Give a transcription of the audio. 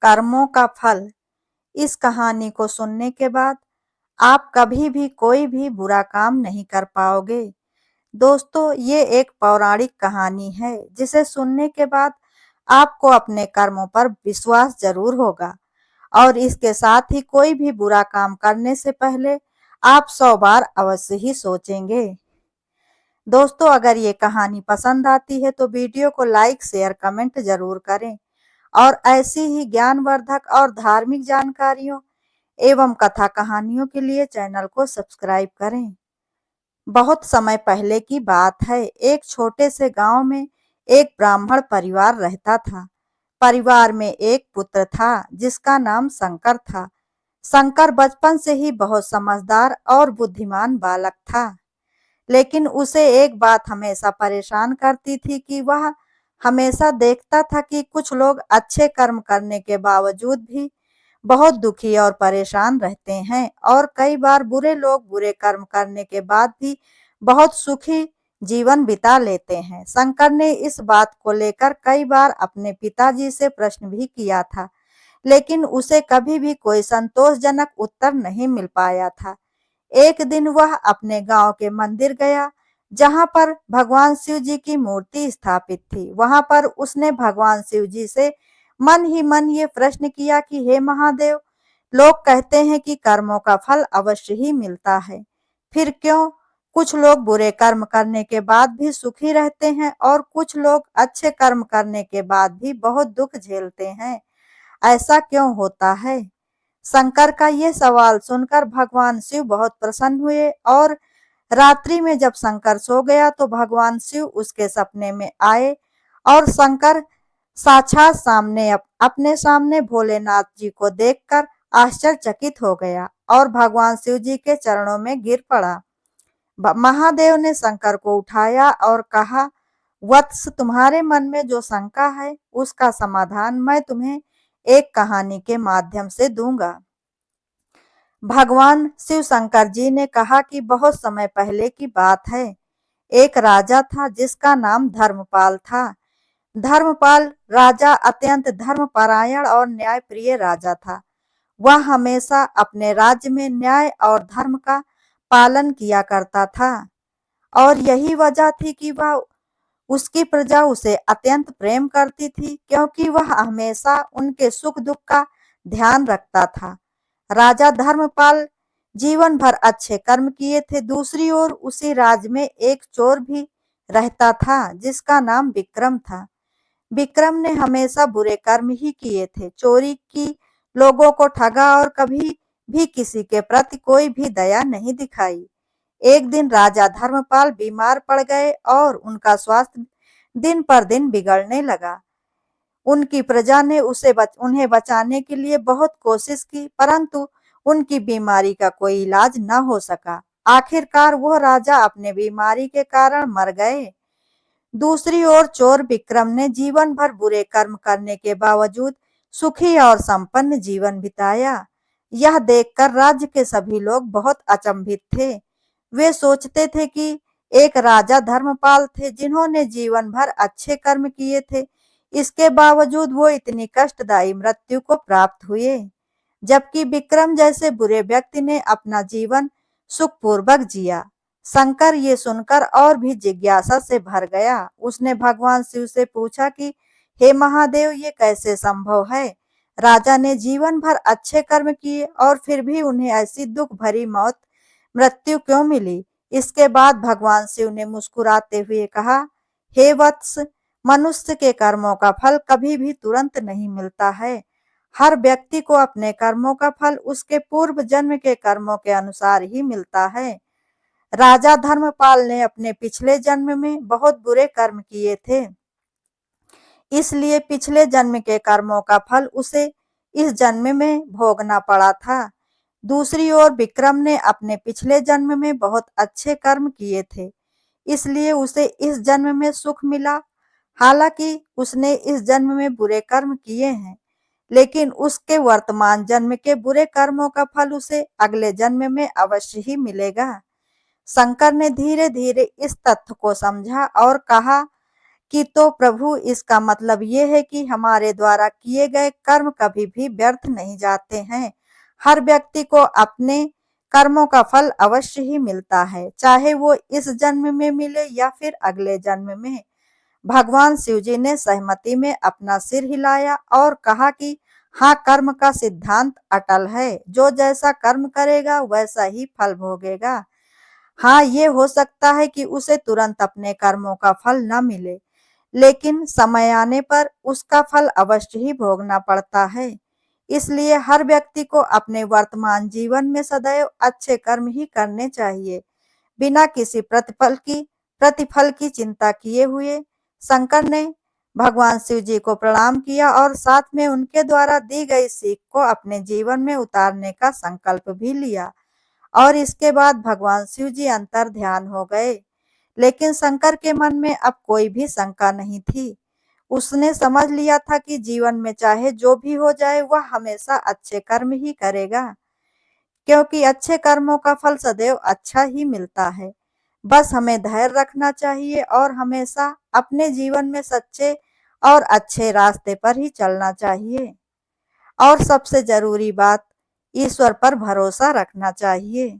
कर्मों का फल। इस कहानी को सुनने के बाद आप कभी भी कोई भी बुरा काम नहीं कर पाओगे। दोस्तों, ये एक पौराणिक कहानी है जिसे सुनने के बाद आपको अपने कर्मों पर विश्वास जरूर होगा और इसके साथ ही कोई भी बुरा काम करने से पहले आप 100 बार अवश्य ही सोचेंगे। दोस्तों, अगर ये कहानी पसंद आती है तो वीडियो को लाइक, शेयर, कमेंट जरूर करें और ऐसी ही ज्ञानवर्धक और धार्मिक जानकारियों एवं कथा कहानियों के लिए चैनल को सब्सक्राइब करें। बहुत समय पहले की बात है। एक छोटे से गांव में एक ब्राह्मण परिवार रहता था। परिवार में एक पुत्र था जिसका नाम शंकर था। शंकर बचपन से ही बहुत समझदार और बुद्धिमान बालक था, लेकिन उसे एक बात हमेशा परेशान करती थी कि वह हमेशा देखता था कि कुछ लोग अच्छे कर्म करने के बावजूद भी बहुत दुखी और परेशान रहते हैं और कई बार बुरे लोग बुरे कर्म करने के बाद भी बहुत सुखी जीवन बिता लेते हैं। शंकर ने इस बात को लेकर कई बार अपने पिताजी से प्रश्न भी किया था, लेकिन उसे कभी भी कोई संतोषजनक उत्तर नहीं मिल पाया था। एक दिन वह अपने गांव के मंदिर गया, जहां पर भगवान शिव जी की मूर्ति स्थापित थी। वहां पर उसने भगवान शिव जी से मन ही मन ये प्रश्न किया कि हे महादेव, लोग कहते हैं कि कर्मों का फल अवश्य ही मिलता है, फिर क्यों कुछ लोग बुरे कर्म करने के बाद भी सुखी रहते हैं और कुछ लोग अच्छे कर्म करने के बाद भी बहुत दुख झेलते हैं? ऐसा क्यों होता है? शंकर का ये सवाल सुनकर भगवान शिव बहुत प्रसन्न हुए और रात्रि में जब शंकर सो गया तो भगवान शिव उसके सपने में आए और शंकर साक्षात अपने सामने भोलेनाथ जी को देखकर आश्चर्यचकित हो गया और भगवान शिव जी के चरणों में गिर पड़ा। महादेव ने शंकर को उठाया और कहा, वत्स, तुम्हारे मन में जो शंका है उसका समाधान मैं तुम्हें एक कहानी के माध्यम से दूंगा। भगवान शिव शंकर जी ने कहा कि बहुत समय पहले की बात है। एक राजा था जिसका नाम धर्मपाल था। धर्मपाल राजा अत्यंत धर्मपरायण और न्यायप्रिय राजा था। वह हमेशा अपने राज्य में न्याय और धर्म का पालन किया करता था और यही वजह थी कि वह उसकी प्रजा उसे अत्यंत प्रेम करती थी, क्योंकि वह हमेशा उनके सुख दुख का ध्यान रखता था। राजा धर्मपाल जीवन भर अच्छे कर्म किए थे। दूसरी ओर उसी राज्य में एक चोर भी रहता था जिसका नाम विक्रम था। विक्रम ने हमेशा बुरे कर्म ही किए थे, चोरी की, लोगों को ठगा और कभी भी किसी के प्रति कोई भी दया नहीं दिखाई। एक दिन राजा धर्मपाल बीमार पड़ गए और उनका स्वास्थ्य दिन पर दिन बिगड़ने लगा। उनकी प्रजा ने उन्हें बचाने के लिए बहुत कोशिश की, परंतु उनकी बीमारी का कोई इलाज न हो सका। आखिरकार वह राजा अपने बीमारी के कारण मर गए। दूसरी ओर चोर विक्रम ने जीवन भर बुरे कर्म करने के बावजूद सुखी और संपन्न जीवन बिताया। यह देखकर राज्य के सभी लोग बहुत अचंभित थे। वे सोचते थे कि एक राजा धर्मपाल थे जिन्होंने जीवन भर अच्छे कर्म किए थे, इसके बावजूद वो इतनी कष्टदायी मृत्यु को प्राप्त हुए, जबकि विक्रम जैसे बुरे व्यक्ति ने अपना जीवन सुखपूर्वक जिया। शंकर ये सुनकर और भी जिज्ञासा से भर गया। उसने भगवान शिव से पूछा कि हे महादेव, ये कैसे संभव है? राजा ने जीवन भर अच्छे कर्म किए और फिर भी उन्हें ऐसी दुख भरी मृत्यु क्यों मिली? इसके बाद भगवान शिव ने मुस्कुराते हुए कहा, हे वत्स, मनुष्य के कर्मों का फल कभी भी तुरंत नहीं मिलता है। हर व्यक्ति को अपने कर्मों का फल उसके पूर्व जन्म के कर्मों के अनुसार ही मिलता है। राजा धर्मपाल ने अपने पिछले जन्म में बहुत बुरे कर्म किए थे, इसलिए पिछले जन्म के कर्मों का फल उसे इस जन्म में भोगना पड़ा था। दूसरी ओर विक्रम ने अपने पिछले जन्म में बहुत अच्छे कर्म किए थे, इसलिए उसे इस जन्म में सुख मिला। हालांकि उसने इस जन्म में बुरे कर्म किए हैं, लेकिन उसके वर्तमान जन्म के बुरे कर्मों का फल उसे अगले जन्म में अवश्य ही मिलेगा। शंकर ने धीरे धीरे इस तथ्य को समझा और कहा कि तो प्रभु इसका मतलब ये है कि हमारे द्वारा किए गए कर्म कभी भी व्यर्थ नहीं जाते हैं। हर व्यक्ति को अपने कर्मों का फल अवश्य ही मिलता है, चाहे वो इस जन्म में मिले या फिर अगले जन्म में। भगवान शिवजी ने सहमति में अपना सिर हिलाया और कहा कि हाँ, कर्म का सिद्धांत अटल है, जो जैसा कर्म करेगा वैसा ही फल भोगेगा। हाँ, ये हो सकता है कि उसे तुरंत अपने कर्मों का फल न मिले, लेकिन समय आने पर उसका फल अवश्य ही भोगना पड़ता है। इसलिए हर व्यक्ति को अपने वर्तमान जीवन में सदैव अच्छे कर्म ही करने चाहिए, बिना किसी प्रतिफल की चिंता किए हुए। शंकर ने भगवान शिव जी को प्रणाम किया और साथ में उनके द्वारा दी गई सीख को अपने जीवन में उतारने का संकल्प भी लिया और इसके बाद भगवान शिव जी अंतर ध्यान हो गए। लेकिन शंकर के मन में अब कोई भी शंका नहीं थी। उसने समझ लिया था कि जीवन में चाहे जो भी हो जाए वह हमेशा अच्छे कर्म ही करेगा, क्योंकि अच्छे कर्मों का फल सदैव अच्छा ही मिलता है। बस हमें धैर्य रखना चाहिए और हमेशा अपने जीवन में सच्चे और अच्छे रास्ते पर ही चलना चाहिए। और सबसे जरूरी बात, ईश्वर पर भरोसा रखना चाहिए।